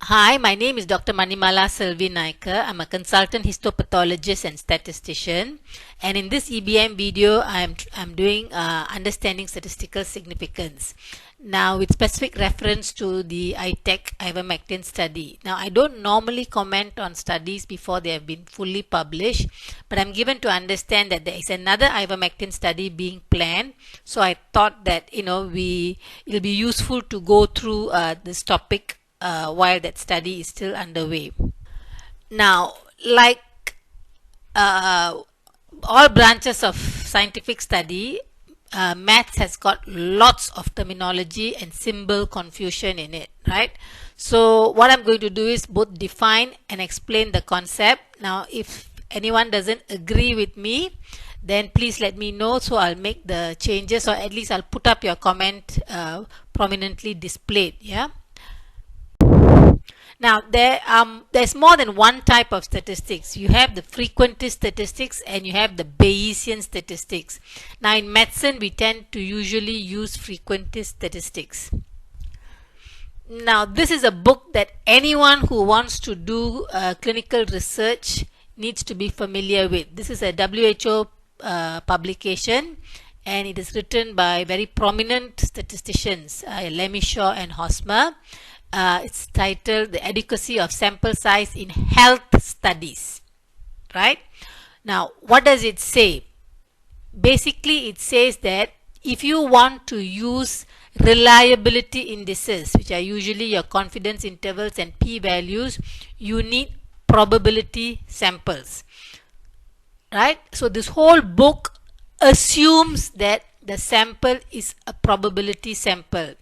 Hi, my name is Dr. Manimala Selvi Naikar. I'm a consultant histopathologist and statistician. And in this EBM video, I'm doing understanding statistical significance. Now, with specific reference to the Ivermectin study. Now, I don't normally comment on studies before they have been fully published, but I'm given to understand that there is another Ivermectin study being planned. So I thought that it'll be useful to go through this topic while that study is still underway. Now, like uh, all branches of scientific study, maths has got lots of terminology and symbol confusion in it, right? So what I'm going to do is both define and explain the concept. Now, if anyone doesn't agree with me, then please let me know, so I'll make the changes, or at least I'll put up your comment prominently displayed. Yeah. Now, there's more than one type of statistics. You have the frequentist statistics and you have the Bayesian statistics. Now, in medicine, we tend to usually use frequentist statistics. Now, this is a book that anyone who wants to do clinical research needs to be familiar with. This is a WHO publication, and it is written by very prominent statisticians, Lemmy Shaw and Hosmer. It's titled The Adequacy of Sample Size in Health Studies, right? Now, what does it say? Basically, it says that if you want to use reliability indices, which are usually your confidence intervals and p-values, you need probability samples, right? So this whole book assumes that the sample is a probability sample.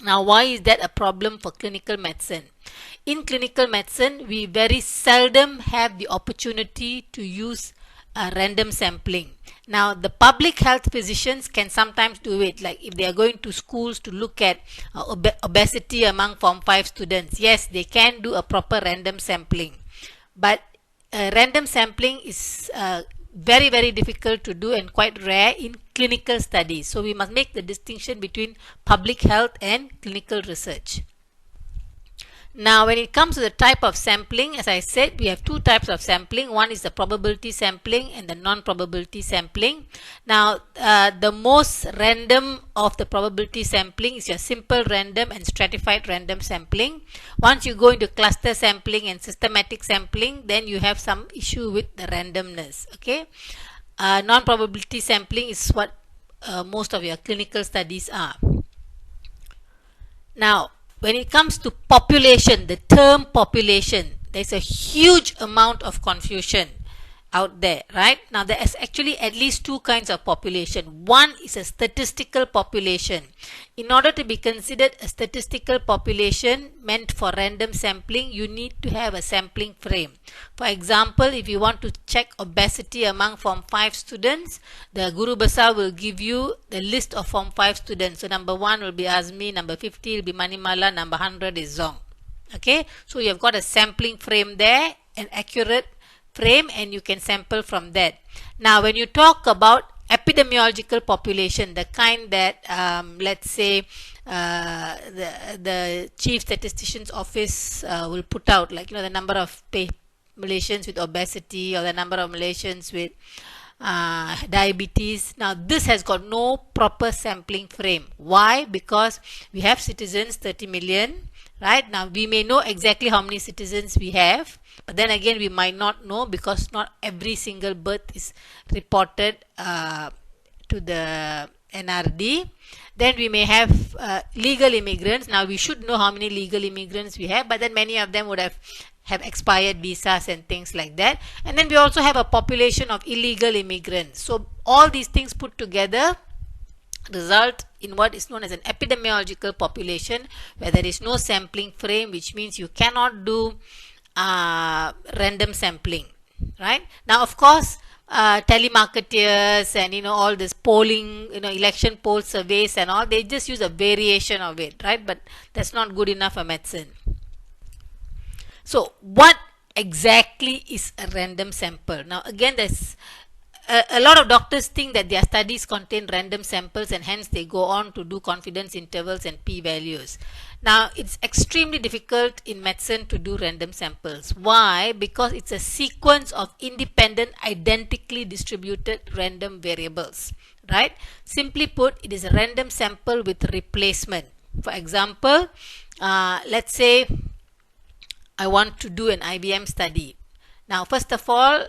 Now, why is that a problem for clinical medicine? In clinical medicine, we very seldom have the opportunity to use random sampling. Now, the public health physicians can sometimes do it, like if they are going to schools to look at obesity among Form 5 students. Yes, they can do a proper random sampling. But random sampling is very, very difficult to do and quite rare in clinical studies. So we must make the distinction between public health and clinical research. Now, when it comes to the type of sampling, as I said, we have two types of sampling. One is the probability sampling and the non-probability sampling. Now, the most random of the probability sampling is your simple random and stratified random sampling. Once you go into cluster sampling and systematic sampling, then you have some issue with the randomness. Okay, non-probability sampling is what most of your clinical studies are. Now, when it comes to population, the term population, there's a huge amount of confusion out there, right? Now, there is actually at least two kinds of population. One is a statistical population. In order to be considered a statistical population meant for random sampling, you need to have a sampling frame. For example, if you want to check obesity among Form 5 students, the Guru Besar will give you the list of Form 5 students. So, number 1 will be Azmi, number 50 will be Manimala, number 100 is Zong. Okay, so you have got a sampling frame there, an accurate frame, and you can sample from that. Now, when you talk about epidemiological population, the kind that let's say the chief statistician's office will put out, like the number of Malaysians with obesity or the number of Malaysians with diabetes. Now, this has got no proper sampling frame. Why? Because we have citizens, 30 million, right? Now, we may know exactly how many citizens we have, but then again, we might not know because not every single birth is reported to the NRD. Then we may have legal immigrants. Now, we should know how many legal immigrants we have, but then many of them would have expired visas and things like that. And then we also have a population of illegal immigrants. So all these things put together result in what is known as an epidemiological population, where there is no sampling frame, which means you cannot do random sampling, right? Now, of course, telemarketers and all this polling, election poll surveys and all, they just use a variation of it, right? But that's not good enough for medicine. So, what exactly is a random sample? Now, again, there's a lot of doctors think that their studies contain random samples and hence they go on to do confidence intervals and p-values. Now, it's extremely difficult in medicine to do random samples. Why? Because it's a sequence of independent, identically distributed random variables, right? Simply put, it is a random sample with replacement. For example, let's say I want to do an IBM study. Now, first of all,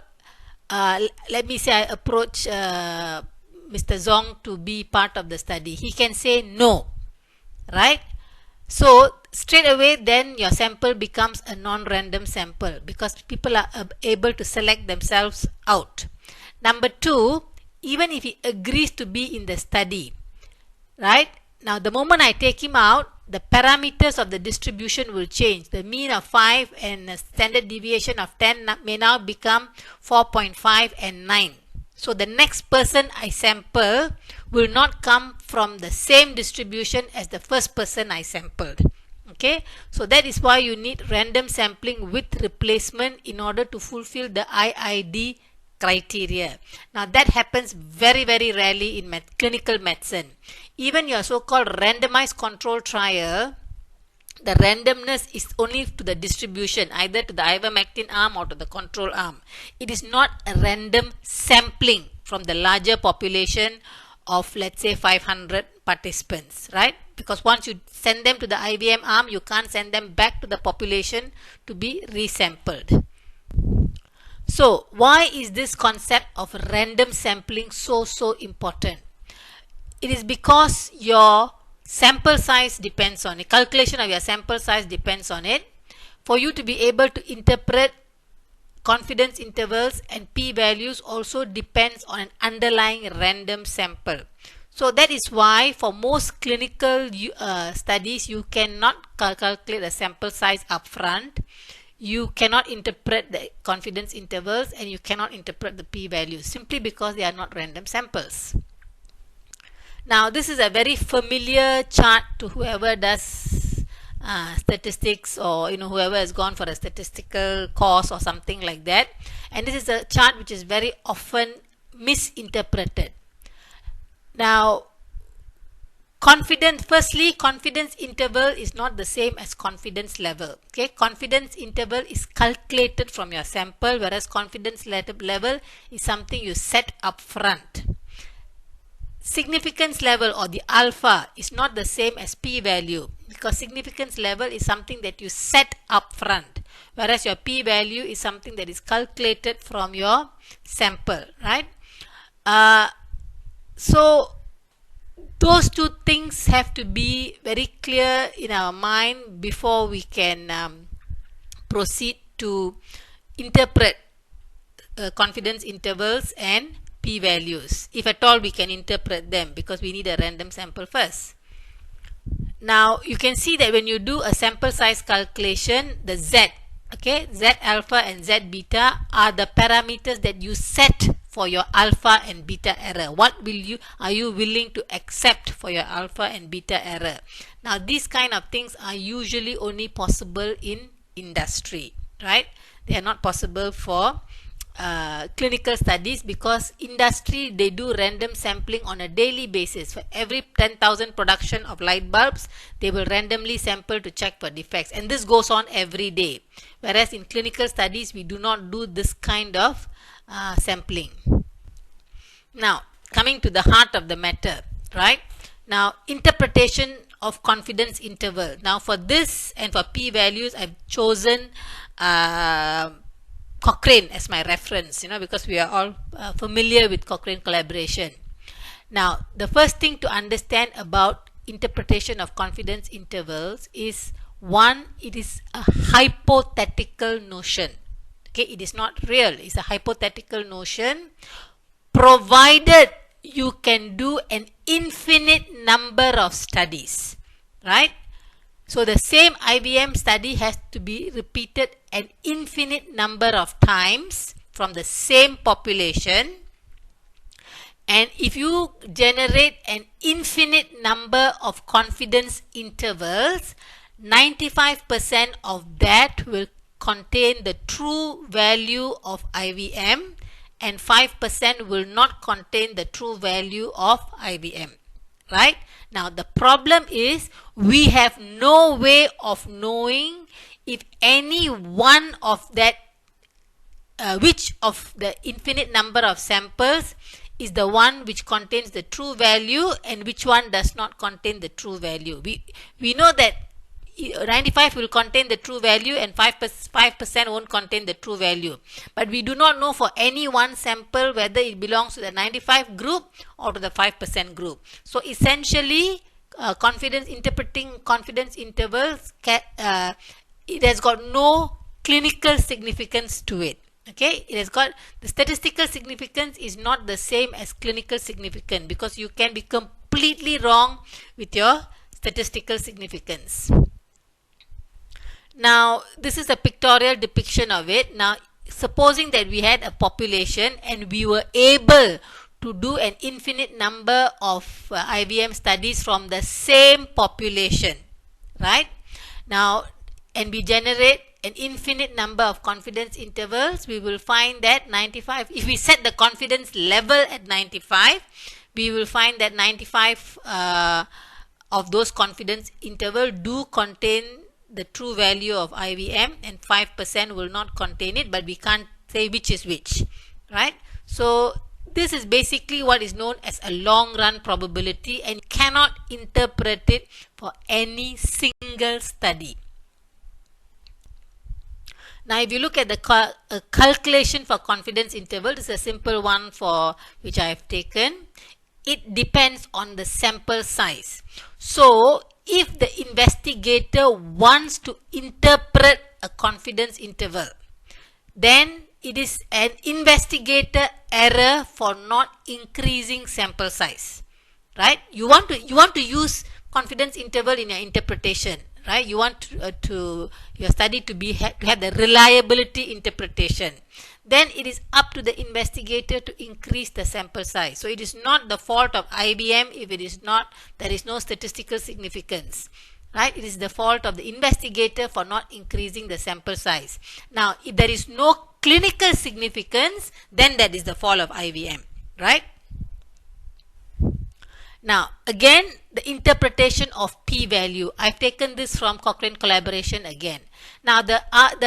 let me say I approach Mr. Zong to be part of the study. He can say no, right? So straight away then your sample becomes a non-random sample because people are able to select themselves out. Number two, even if he agrees to be in the study, right? Now the moment I take him out, the parameters of the distribution will change. The mean of 5 and a standard deviation of 10 may now become 4.5 and 9. So the next person I sample will not come from the same distribution as the first person I sampled. Okay, so that is why you need random sampling with replacement in order to fulfill the IID criteria. Now that happens very rarely in clinical medicine. Even your so-called randomized control trial, the randomness is only to the distribution, either to the Ivermectin arm or to the control arm. It is not a random sampling from the larger population of, let's say, 500 participants, right? Because once you send them to the IVM arm, you can't send them back to the population to be resampled. So why is this concept of random sampling so important? It is because your sample size depends on it. Calculation of your sample size depends on it. For you to be able to interpret confidence intervals and p-values also depends on an underlying random sample. So that is why for most clinical studies you cannot calculate the sample size upfront. You cannot interpret the confidence intervals and you cannot interpret the p-values simply because they are not random samples. Now this is a very familiar chart to whoever does statistics, or whoever has gone for a statistical course or something like that, and this is a chart which is very often misinterpreted. Now firstly, confidence interval is not the same as confidence level. Okay, confidence interval is calculated from your sample, whereas confidence level is something you set up front. Significance level or the alpha is not the same as p-value, because significance level is something that you set up front, whereas your p-value is something that is calculated from your sample, right? So those two things have to be very clear in our mind before we can proceed to interpret confidence intervals and p-values, if at all we can interpret them, because we need a random sample first. Now you can see that when you do a sample size calculation, the Z, okay, Z alpha and Z beta are the parameters that you set for your alpha and beta error. What are you willing to accept for your alpha and beta error? Now these kind of things are usually only possible in industry, right? They are not possible for clinical studies, because industry, they do random sampling on a daily basis. For every 10,000 production of light bulbs, they will randomly sample to check for defects, and this goes on every day, whereas in clinical studies we do not do this kind of sampling. Now coming to the heart of the matter, right? Now interpretation of confidence interval. Now for this and for p-values, I've chosen Cochrane as my reference, because we are all familiar with Cochrane collaboration. Now, the first thing to understand about interpretation of confidence intervals is, one, it is a hypothetical notion. Okay, it is not real. It's a hypothetical notion, provided you can do an infinite number of studies, right? So the same IBM study has to be repeated an infinite number of times from the same population, and if you generate an infinite number of confidence intervals, 95% of that will contain the true value of IVM and 5% will not contain the true value of IBM. Right? Now the problem is we have no way of knowing if any one of that which of the infinite number of samples is the one which contains the true value and which one does not contain the true value. We know that 95 will contain the true value and 5% won't contain the true value. But we do not know for any one sample whether it belongs to the 95 group or to the 5% group. So essentially, interpreting confidence intervals, it has got no clinical significance to it. Okay, it has got the statistical significance is not the same as clinical significance because you can be completely wrong with your statistical significance. Now, this is a pictorial depiction of it. Now, supposing that we had a population and we were able to do an infinite number of IBM studies from the same population, right? Now, and we generate an infinite number of confidence intervals, we will find that 95, if we set the confidence level at 95, we will find that 95 of those confidence interval do contain the true value of IBM and 5% will not contain it, but we can't say which is which, right? So this is basically what is known as a long run probability and cannot interpret it for any single study. Now, if you look at the calculation for confidence interval, this is a simple one for which I have taken. It depends on the sample size. So, if the investigator wants to interpret a confidence interval, then it is an investigator error for not increasing sample size. Right? You want to use confidence interval in your interpretation. Right, you want your study to have the reliability interpretation. Then it is up to the investigator to increase the sample size. So it is not the fault of IBM if there is no statistical significance. Right, it is the fault of the investigator for not increasing the sample size. Now, if there is no clinical significance, then that is the fault of IBM. Right. Now, again, the interpretation of p-value. I've taken this from Cochrane collaboration again. Now, the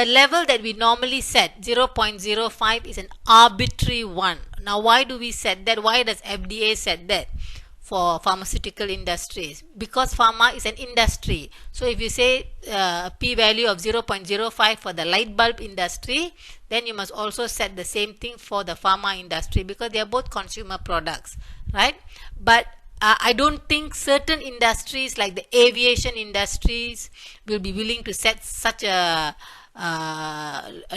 level that we normally set, 0.05, is an arbitrary one. Now, why do we set that? Why does FDA set that for pharmaceutical industries? Because pharma is an industry. So, if you say p-value of 0.05 for the light bulb industry, then you must also set the same thing for the pharma industry because they are both consumer products, right? But I don't think certain industries like the aviation industries will be willing to set such a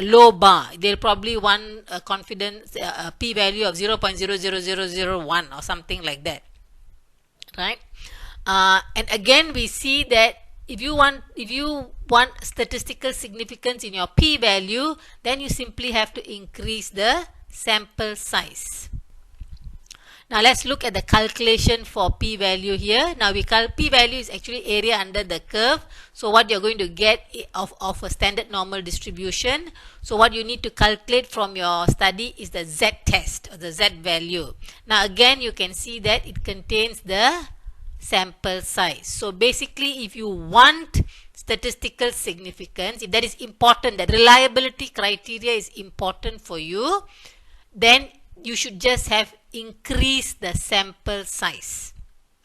low bar. They'll probably want a confidence p-value of 0.00001 or something like that, right? And again, we see that if you want statistical significance in your p-value, then you simply have to increase the sample size. Now let's look at the calculation for p-value here. Now p-value is actually area under the curve. So what you're going to get of a standard normal distribution. So what you need to calculate from your study is the z-test or the z-value. Now again, you can see that it contains the sample size. So basically, if you want statistical significance, if that is important, that reliability criteria is important for you, then you should just have increase the sample size,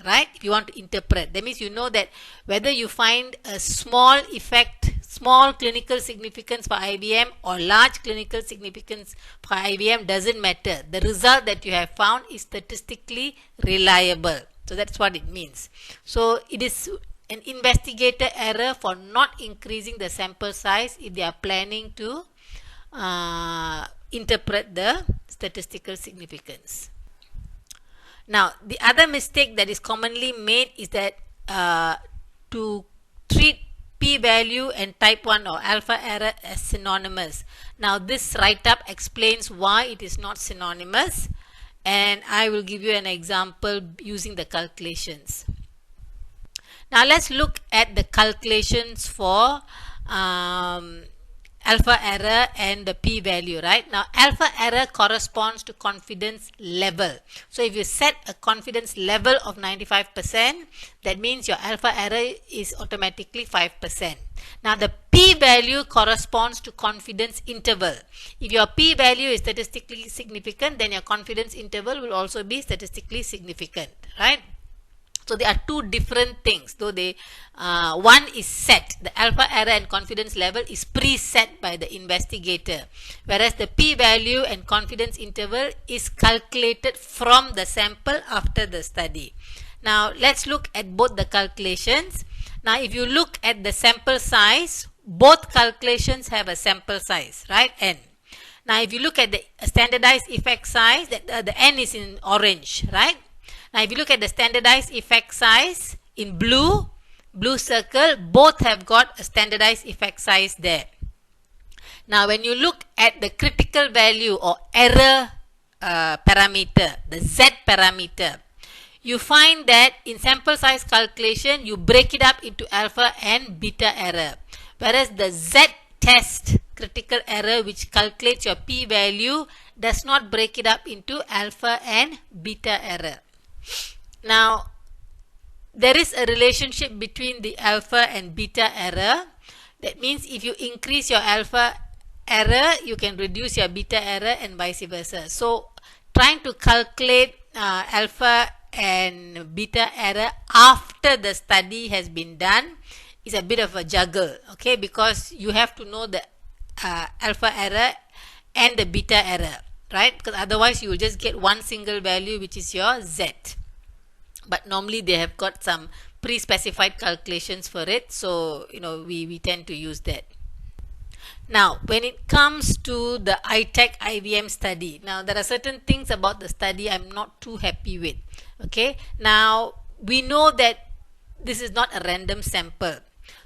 right? If you want to interpret, that means you know that whether you find a small effect, small clinical significance for IBM or large clinical significance for IBM doesn't matter. The result that you have found is statistically reliable. So that's what it means. So it is an investigator error for not increasing the sample size if they are planning to interpret the statistical significance. Now, the other mistake that is commonly made is that to treat p-value and type 1 or alpha error as synonymous. Now, this write-up explains why it is not synonymous, and I will give you an example using the calculations. Now, let's look at the calculations for alpha error and the p-value, right? Now alpha error corresponds to confidence level. So if you set a confidence level of 95%, that means your alpha error is automatically 5%. Now the p-value corresponds to confidence interval. If your p-value is statistically significant, then your confidence interval will also be statistically significant, right? So there are two different things, though one is set. The alpha error and confidence level is preset by the investigator, whereas the p-value and confidence interval is calculated from the sample after the study. Now let's look at both the calculations. Now if you look at the sample size, both calculations have a sample size, right? N. Now if you look at the standardized effect size, the N is in orange, right? Now if you look at the standardized effect size in blue circle, both have got a standardized effect size there. Now when you look at the critical value or error parameter, the Z parameter, you find that in sample size calculation, you break it up into alpha and beta error. Whereas the Z test critical error, which calculates your p-value, does not break it up into alpha and beta error. Now, there is a relationship between the alpha and beta error. That means if you increase your alpha error, you can reduce your beta error and vice versa. So, trying to calculate alpha and beta error after the study has been done is a bit of a juggle, okay, because you have to know the alpha error and the beta error, right? Because otherwise you will just get one single value, which is your Z. But normally they have got some pre-specified calculations for it, so we tend to use that. Now when it comes to the ITEC IVM study, now there are certain things about the study I'm not too happy with. Okay, now we know that this is not a random sample,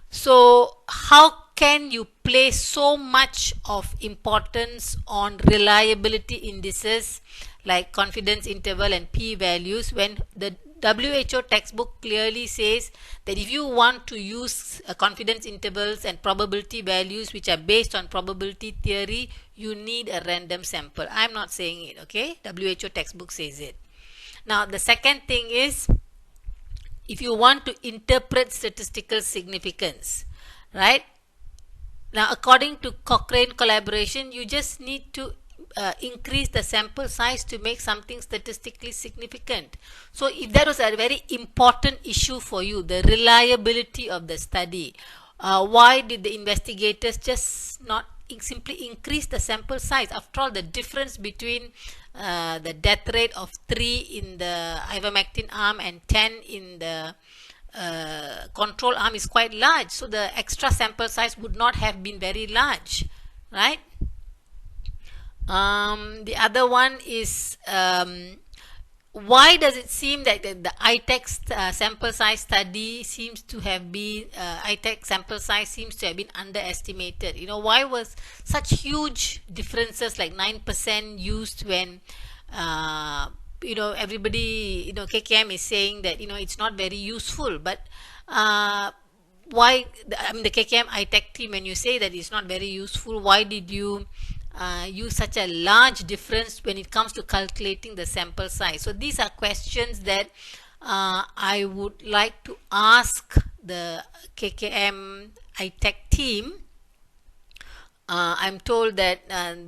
so how can you place so much of importance on reliability indices like confidence interval and p-values when the WHO textbook clearly says that if you want to use confidence intervals and probability values which are based on probability theory, you need a random sample. I'm not saying it, okay? WHO textbook says it. Now the second thing is, if you want to interpret statistical significance, right? Now according to Cochrane collaboration, you just need to increase the sample size to make something statistically significant. So if that was a very important issue for you, the reliability of the study, why did the investigators just not simply increase the sample size? After all, the difference between the death rate of 3 in the Ivermectin arm and 10 in the control arm is quite large. So the extra sample size would not have been very large, right? The other one is why does it seem that the ITEC sample size study seems to have been ITEC sample size seems to have been underestimated? Why was such huge differences like 9% used when everybody KKM is saying that it's not very useful, but why the KKM ITEC team, when you say that it's not very useful, why did you use such a large difference when it comes to calculating the sample size? So these are questions that I would like to ask the KKM ITEC team. I'm told that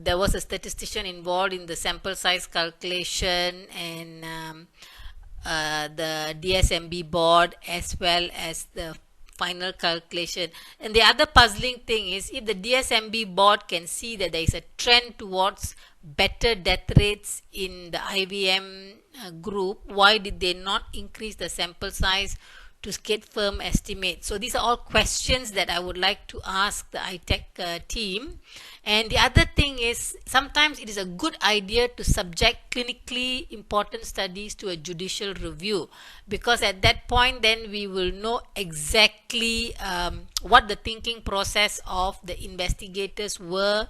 there was a statistician involved in the sample size calculation and the DSMB board as well as the final calculation. And the other puzzling thing is, if the DSMB board can see that there is a trend towards better death rates in the IVM group, why did they not increase the sample size to get firm estimates? So these are all questions that I would like to ask the ITEC team. And the other thing is, sometimes it is a good idea to subject clinically important studies to a judicial review, because at that point then we will know exactly what the thinking process of the investigators were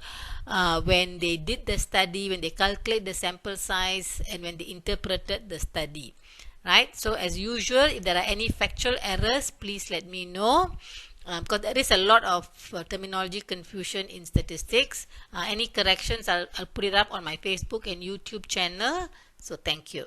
when they did the study, when they calculate the sample size, and when they interpreted the study. Right? So as usual, if there are any factual errors, please let me know. because there is a lot of terminology confusion in statistics. Any corrections, I'll put it up on my Facebook and YouTube channel. So thank you.